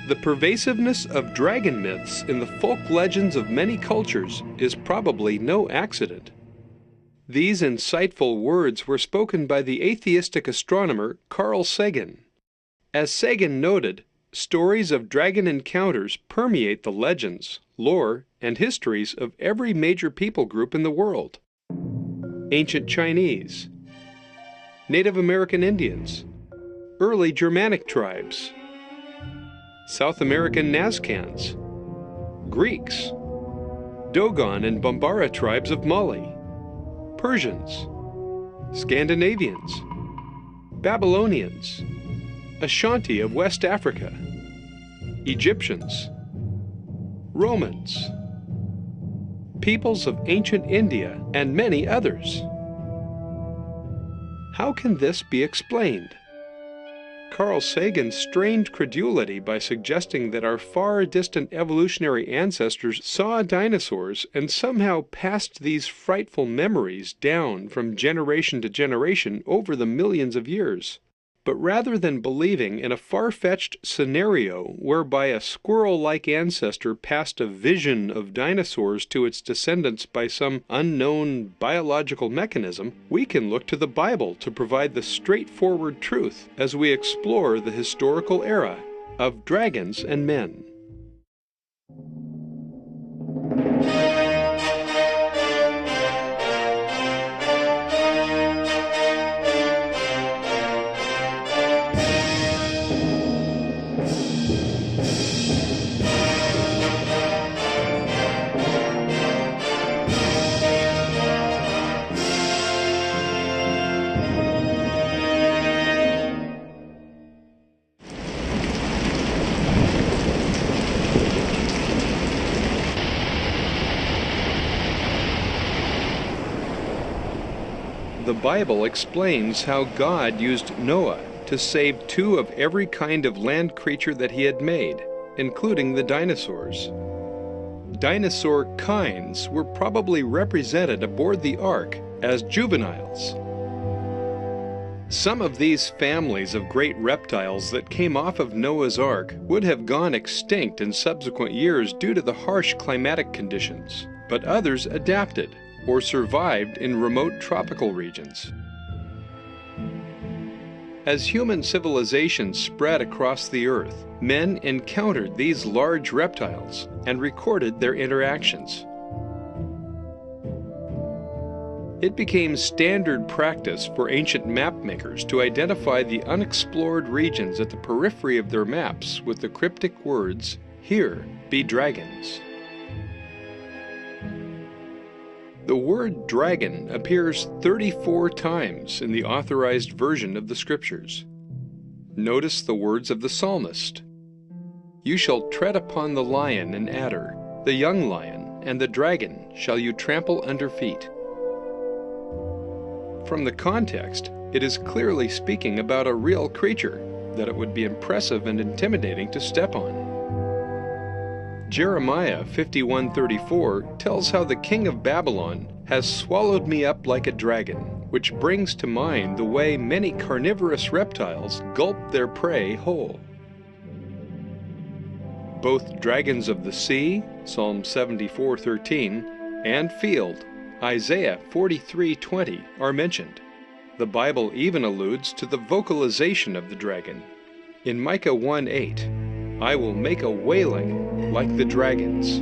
The pervasiveness of dragon myths in the folk legends of many cultures is probably no accident. These insightful words were spoken by the atheistic astronomer Carl Sagan. As Sagan noted, stories of dragon encounters permeate the legends, lore, and histories of every major people group in the world. Ancient Chinese, Native American Indians, early Germanic tribes, South American Nazcans, Greeks, Dogon and Bambara tribes of Mali, Persians, Scandinavians, Babylonians, Ashanti of West Africa, Egyptians, Romans, peoples of ancient India, and many others. How can this be explained? Carl Sagan strained credulity by suggesting that our far distant evolutionary ancestors saw dinosaurs and somehow passed these frightful memories down from generation to generation over the millions of years. But rather than believing in a far-fetched scenario whereby a squirrel-like ancestor passed a vision of dinosaurs to its descendants by some unknown biological mechanism, we can look to the Bible to provide the straightforward truth as we explore the historical era of dragons and men. The Bible explains how God used Noah to save 2 of every kind of land creature that he had made, including the dinosaurs. Dinosaur kinds were probably represented aboard the ark as juveniles. Some of these families of great reptiles that came off of Noah's Ark would have gone extinct in subsequent years due to the harsh climatic conditions, but others adapted or survived in remote tropical regions. As human civilization spread across the earth, men encountered these large reptiles and recorded their interactions. It became standard practice for ancient map makers to identify the unexplored regions at the periphery of their maps with the cryptic words, "Here be dragons." The word dragon appears 34 times in the authorized version of the Scriptures. Notice the words of the psalmist. "You shall tread upon the lion and adder, the young lion, and the dragon shall you trample under feet." From the context, it is clearly speaking about a real creature that it would be impressive and intimidating to step on. Jeremiah 51:34 tells how the king of Babylon has swallowed me up like a dragon, which brings to mind the way many carnivorous reptiles gulp their prey whole. Both dragons of the sea, Psalm 74:13, and field, Isaiah 43:20, are mentioned. The Bible even alludes to the vocalization of the dragon. In Micah 1:8, "I will make a wailing like the dragons."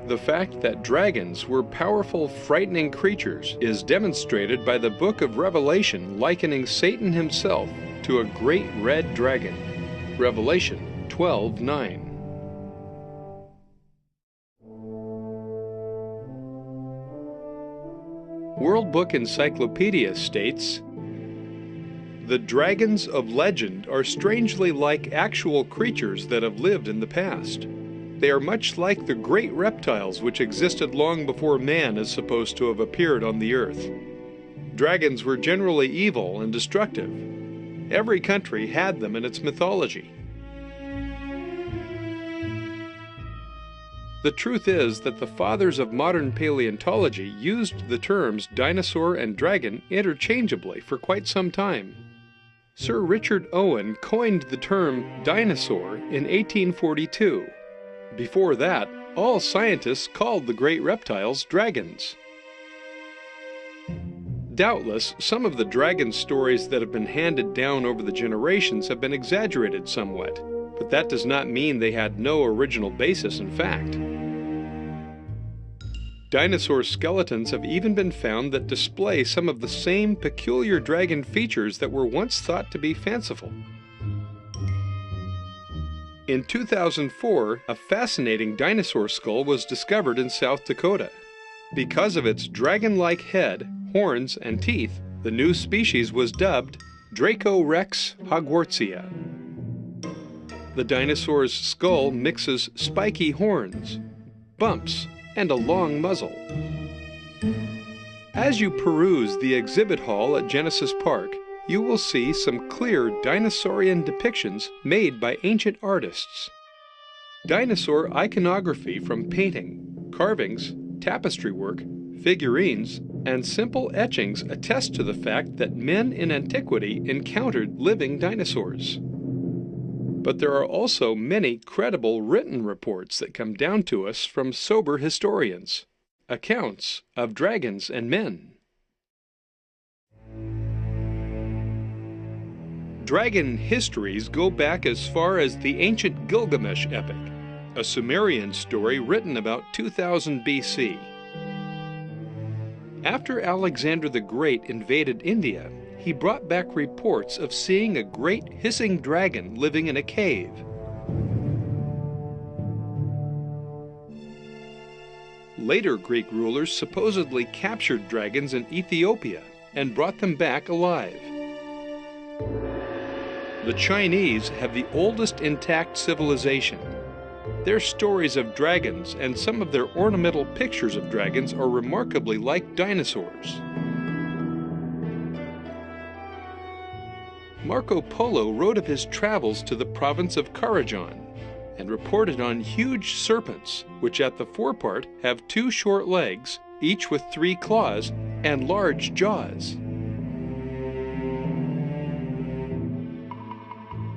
The fact that dragons were powerful, frightening creatures is demonstrated by the book of Revelation likening Satan himself to a great red dragon. Revelation 12:9. World Book Encyclopedia states, "The dragons of legend are strangely like actual creatures that have lived in the past. They are much like the great reptiles which existed long before man is supposed to have appeared on the earth. Dragons were generally evil and destructive. Every country had them in its mythology. The truth is that the fathers of modern paleontology used the terms dinosaur and dragon interchangeably for quite some time. Sir Richard Owen coined the term dinosaur in 1842. Before that, all scientists called the great reptiles dragons. Doubtless, some of the dragon stories that have been handed down over the generations have been exaggerated somewhat, but that does not mean they had no original basis in fact. Dinosaur skeletons have even been found that display some of the same peculiar dragon features that were once thought to be fanciful. In 2004, a fascinating dinosaur skull was discovered in South Dakota. Because of its dragon-like head, horns, and teeth, the new species was dubbed Dracorex hogwartsia. The dinosaur's skull mixes spiky horns, bumps, and a long muzzle. As you peruse the exhibit hall at Genesis Park, you will see some clear dinosaurian depictions made by ancient artists. Dinosaur iconography from painting, carvings, tapestry work, figurines, and simple etchings attest to the fact that men in antiquity encountered living dinosaurs. But there are also many credible written reports that come down to us from sober historians, accounts of dragons and men. Dragon histories go back as far as the ancient Gilgamesh epic, a Sumerian story written about 2000 BC. After Alexander the Great invaded India, he brought back reports of seeing a great hissing dragon living in a cave. Later Greek rulers supposedly captured dragons in Ethiopia and brought them back alive. The Chinese have the oldest intact civilization. Their stories of dragons and some of their ornamental pictures of dragons are remarkably like dinosaurs. Marco Polo wrote of his travels to the province of Karajan and reported on huge serpents, which at the forepart have 2 short legs, each with 3 claws, and large jaws.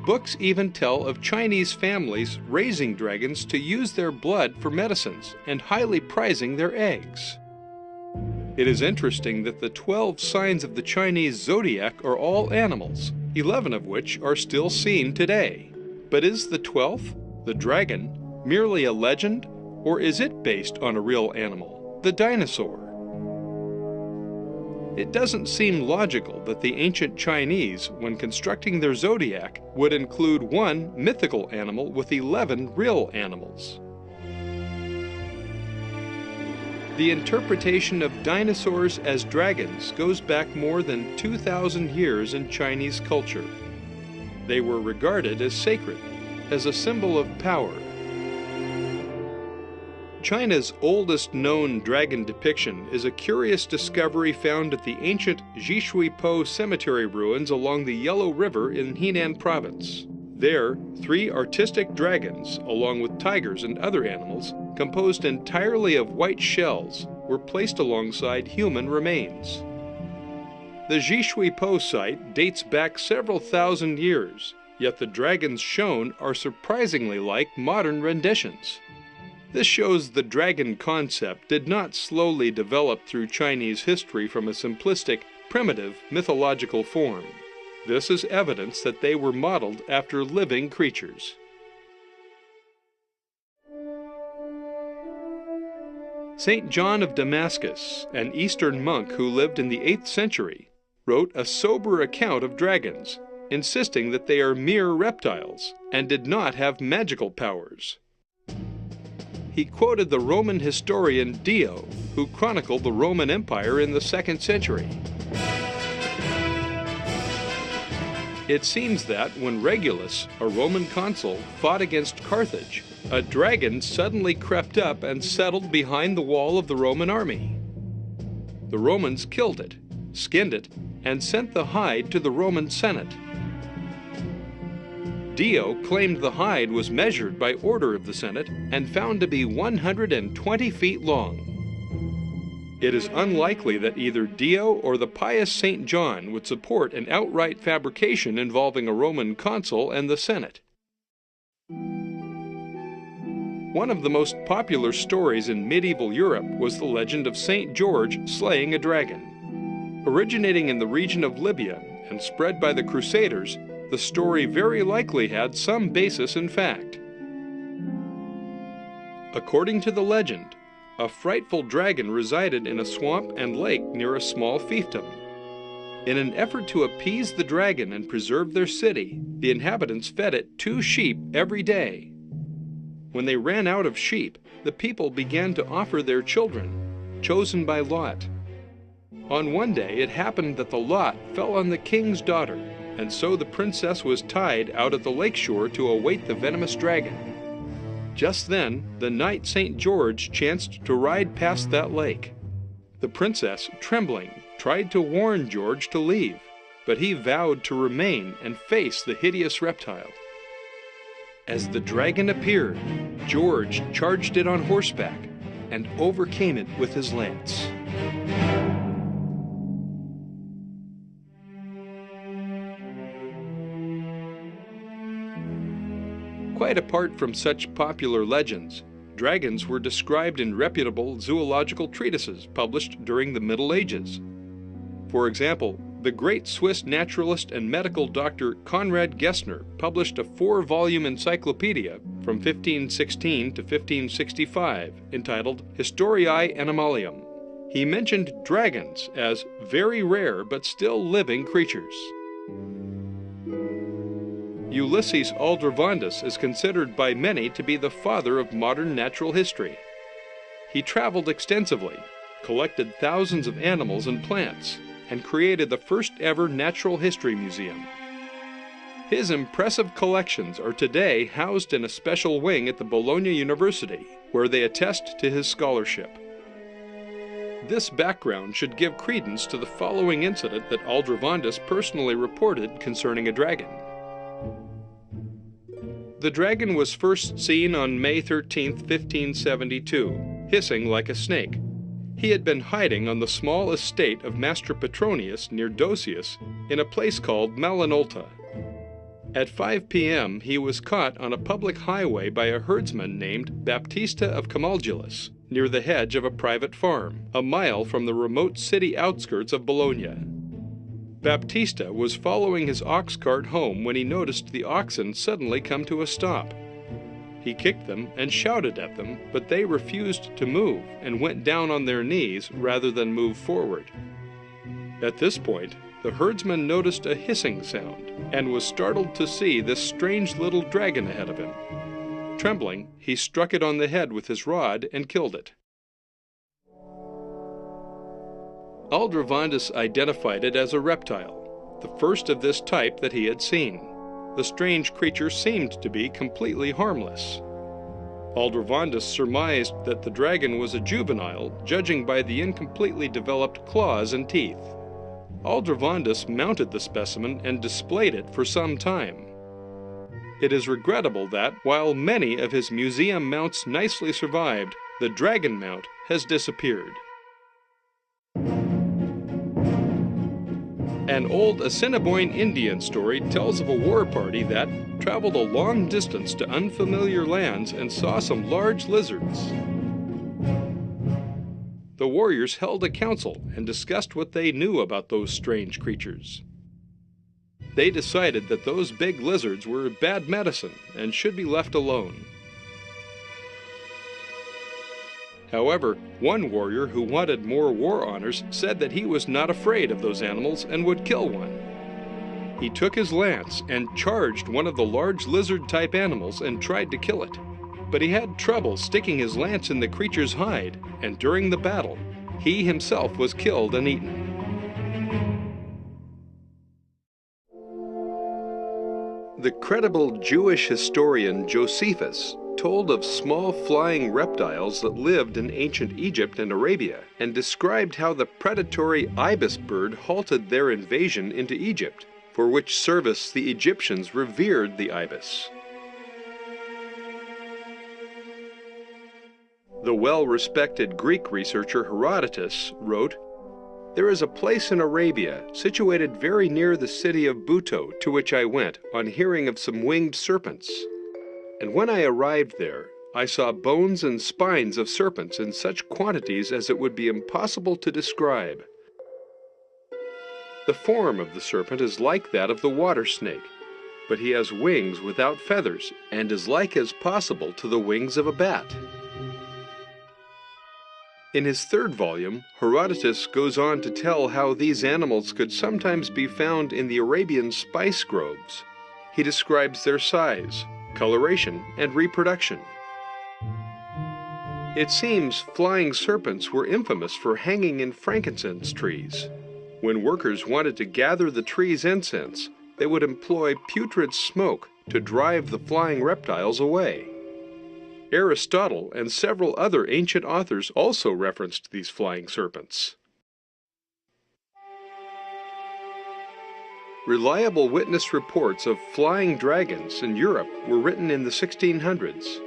Books even tell of Chinese families raising dragons to use their blood for medicines and highly prizing their eggs. It is interesting that the 12 signs of the Chinese zodiac are all animals, 11 of which are still seen today. But is the 12th, the dragon, merely a legend, or is it based on a real animal, the dinosaur? It doesn't seem logical that the ancient Chinese, when constructing their zodiac, would include one mythical animal with 11 real animals. The interpretation of dinosaurs as dragons goes back more than 2,000 years in Chinese culture. They were regarded as sacred, as a symbol of power. China's oldest known dragon depiction is a curious discovery found at the ancient Zhishui-Po cemetery ruins along the Yellow River in Henan province. There, 3 artistic dragons, along with tigers and other animals, composed entirely of white shells, were placed alongside human remains. The Zhishui-Po site dates back several thousand years, yet the dragons shown are surprisingly like modern renditions. This shows the dragon concept did not slowly develop through Chinese history from a simplistic, primitive, mythological form. This is evidence that they were modeled after living creatures. Saint John of Damascus, an Eastern monk who lived in the 8th century, wrote a sober account of dragons, insisting that they are mere reptiles and did not have magical powers. He quoted the Roman historian Dio, who chronicled the Roman Empire in the 2nd century. It seems that when Regulus, a Roman consul, fought against Carthage, a dragon suddenly crept up and settled behind the wall of the Roman army. The Romans killed it, skinned it, and sent the hide to the Roman Senate. Dio claimed the hide was measured by order of the Senate and found to be 120 feet long. It is unlikely that either Dio or the pious St. John would support an outright fabrication involving a Roman consul and the Senate. One of the most popular stories in medieval Europe was the legend of St. George slaying a dragon. Originating in the region of Libya and spread by the Crusaders, the story very likely had some basis in fact. According to the legend, a frightful dragon resided in a swamp and lake near a small fiefdom. In an effort to appease the dragon and preserve their city, the inhabitants fed it 2 sheep every day. When they ran out of sheep, the people began to offer their children, chosen by lot. On one day it happened that the lot fell on the king's daughter, and so the princess was tied out at the lakeshore to await the venomous dragon. Just then, the knight St. George chanced to ride past that lake. The princess, trembling, tried to warn George to leave, but he vowed to remain and face the hideous reptile. As the dragon appeared, George charged it on horseback and overcame it with his lance. Quite apart from such popular legends, dragons were described in reputable zoological treatises published during the Middle Ages. For example, the great Swiss naturalist and medical doctor Conrad Gessner published a 4-volume encyclopedia from 1516 to 1565 entitled Historiae Animalium. He mentioned dragons as very rare but still living creatures. Ulysses Aldrovandus is considered by many to be the father of modern natural history. He traveled extensively, collected thousands of animals and plants, and created the first ever natural history museum. His impressive collections are today housed in a special wing at the Bologna University, where they attest to his scholarship. This background should give credence to the following incident that Aldrovandus personally reported concerning a dragon. The dragon was first seen on May 13, 1572, hissing like a snake. He had been hiding on the small estate of Master Petronius near Dosius in a place called Malinolta. At 5 p.m. he was caught on a public highway by a herdsman named Baptista of Camaldulus, near the hedge of a private farm, a mile from the remote city outskirts of Bologna. Baptista was following his ox cart home when he noticed the oxen suddenly come to a stop. He kicked them and shouted at them, but they refused to move and went down on their knees rather than move forward. At this point, the herdsman noticed a hissing sound and was startled to see this strange little dragon ahead of him. Trembling, he struck it on the head with his rod and killed it. Aldrovandus identified it as a reptile, the first of this type that he had seen. The strange creature seemed to be completely harmless. Aldrovandus surmised that the dragon was a juvenile, judging by the incompletely developed claws and teeth. Aldrovandus mounted the specimen and displayed it for some time. It is regrettable that, while many of his museum mounts nicely survived, the dragon mount has disappeared. An old Assiniboine Indian story tells of a war party that traveled a long distance to unfamiliar lands and saw some large lizards. The warriors held a council and discussed what they knew about those strange creatures. They decided that those big lizards were bad medicine and should be left alone. However, one warrior who wanted more war honors said that he was not afraid of those animals and would kill one. He took his lance and charged one of the large lizard-type animals and tried to kill it. But he had trouble sticking his lance in the creature's hide, and during the battle, he himself was killed and eaten. The credible Jewish historian Josephus told of small flying reptiles that lived in ancient Egypt and Arabia, and described how the predatory ibis bird halted their invasion into Egypt, for which service the Egyptians revered the ibis. The well-respected Greek researcher Herodotus wrote, "There is a place in Arabia, situated very near the city of Buto, to which I went, on hearing of some winged serpents. And when I arrived there, I saw bones and spines of serpents in such quantities as it would be impossible to describe. The form of the serpent is like that of the water snake, but he has wings without feathers, and is like as possible to the wings of a bat." In his third volume, Herodotus goes on to tell how these animals could sometimes be found in the Arabian spice groves. He describes their size, coloration, and reproduction. It seems flying serpents were infamous for hanging in frankincense trees. When workers wanted to gather the tree's incense, they would employ putrid smoke to drive the flying reptiles away. Aristotle and several other ancient authors also referenced these flying serpents. Reliable witness reports of flying dragons in Europe were written in the 1600s.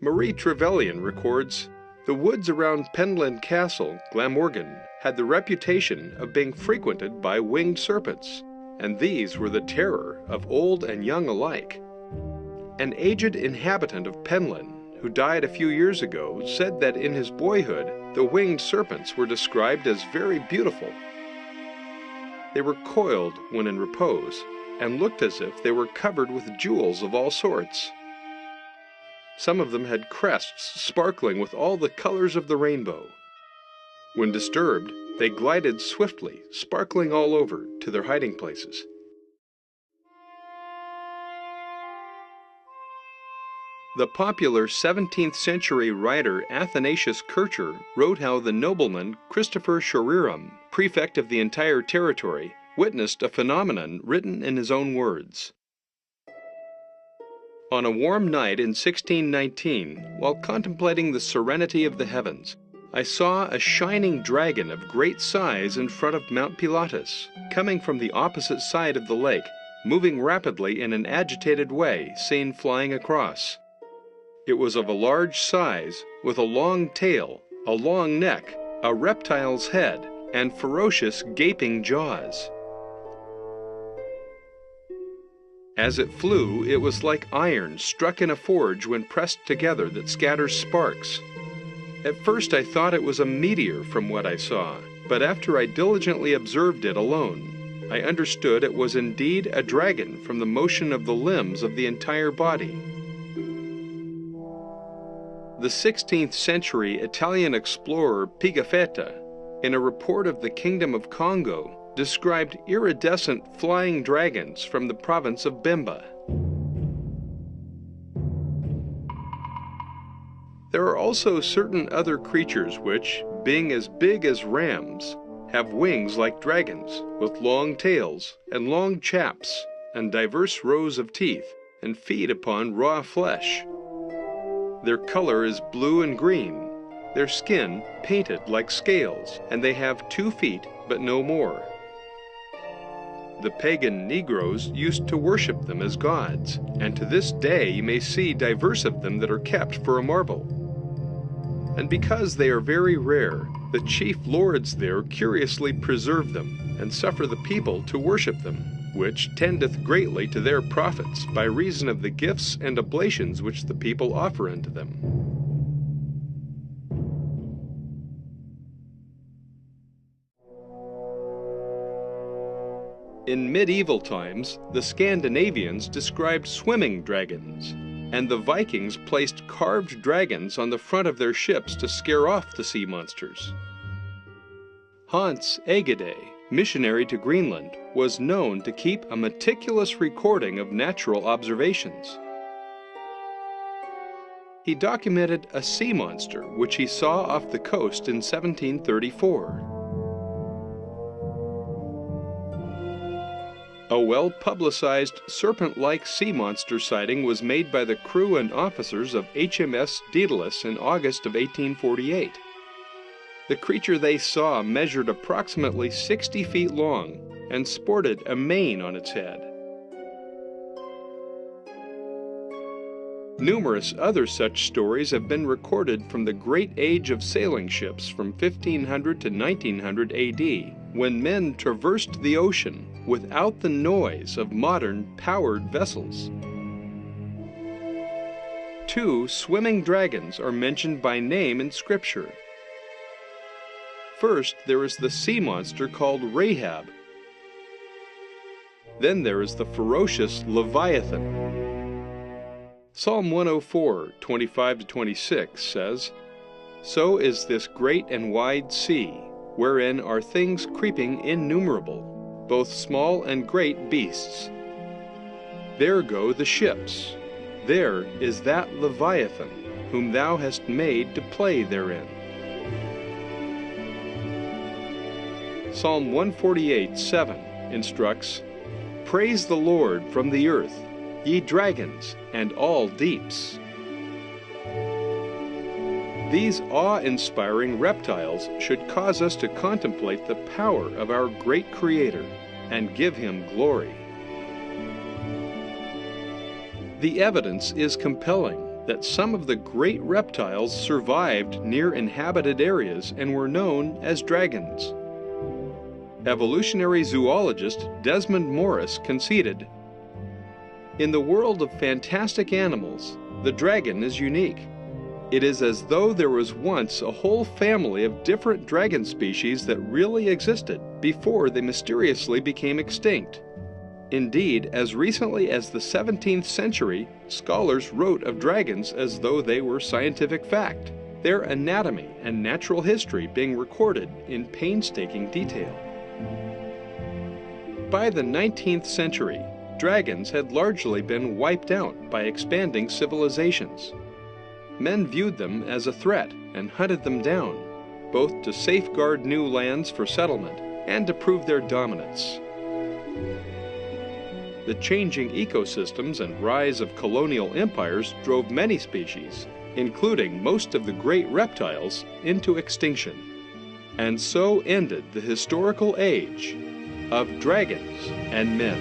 Marie Trevelyan records, "The woods around Penlyn Castle, Glamorgan, had the reputation of being frequented by winged serpents, and these were the terror of old and young alike. An aged inhabitant of Penlyn, who died a few years ago, said that in his boyhood the winged serpents were described as very beautiful. They were coiled when in repose, and looked as if they were covered with jewels of all sorts. Some of them had crests sparkling with all the colors of the rainbow. When disturbed, they glided swiftly, sparkling all over, to their hiding places." The popular 17th century writer Athanasius Kircher wrote how the nobleman Christopher Shoriram, prefect of the entire territory, witnessed a phenomenon written in his own words. "On a warm night in 1619, while contemplating the serenity of the heavens, I saw a shining dragon of great size in front of Mount Pilatus, coming from the opposite side of the lake, moving rapidly in an agitated way, seen flying across. It was of a large size, with a long tail, a long neck, a reptile's head, and ferocious gaping jaws. As it flew, it was like iron struck in a forge when pressed together that scatters sparks. At first I thought it was a meteor from what I saw, but after I diligently observed it alone, I understood it was indeed a dragon from the motion of the limbs of the entire body." The 16th century Italian explorer Pigafetta, in a report of the Kingdom of Congo, described iridescent flying dragons from the province of Bemba. There are also certain other creatures which, being as big as rams, have wings like dragons, with long tails and long chaps and diverse rows of teeth, and feed upon raw flesh. Their color is blue and green, their skin painted like scales, and they have 2 feet, but no more. The pagan Negroes used to worship them as gods, and to this day you may see diverse of them that are kept for a marvel. And because they are very rare, the chief lords there curiously preserve them, and suffer the people to worship them, which tendeth greatly to their profits, by reason of the gifts and oblations which the people offer unto them." In medieval times, the Scandinavians described swimming dragons, and the Vikings placed carved dragons on the front of their ships to scare off the sea monsters. Hans Egede, missionary to Greenland, was known to keep a meticulous recording of natural observations. He documented a sea monster which he saw off the coast in 1734. A well-publicized serpent-like sea monster sighting was made by the crew and officers of HMS Daedalus in August of 1848. The creature they saw measured approximately 60 feet long and sported a mane on its head. Numerous other such stories have been recorded from the great age of sailing ships from 1500 to 1900 AD, when men traversed the ocean without the noise of modern powered vessels. 2 swimming dragons are mentioned by name in Scripture. First, there is the sea monster called Rahab. Then there is the ferocious Leviathan. Psalm 104, 25-26 says, "So is this great and wide sea, wherein are things creeping innumerable, both small and great beasts. There go the ships. There is that Leviathan, whom thou hast made to play therein." Psalm 148:7 instructs, "Praise the Lord from the earth, ye dragons and all deeps." These awe-inspiring reptiles should cause us to contemplate the power of our great Creator and give Him glory. The evidence is compelling that some of the great reptiles survived near inhabited areas and were known as dragons. Evolutionary zoologist Desmond Morris conceded, "In the world of fantastic animals, the dragon is unique. It is as though there was once a whole family of different dragon species that really existed before they mysteriously became extinct. Indeed, as recently as the 17th century, scholars wrote of dragons as though they were scientific fact, their anatomy and natural history being recorded in painstaking detail." By the 19th century, dragons had largely been wiped out by expanding civilizations. Men viewed them as a threat and hunted them down, both to safeguard new lands for settlement and to prove their dominance. The changing ecosystems and rise of colonial empires drove many species, including most of the great reptiles, into extinction. And so ended the historical age of dragons and men.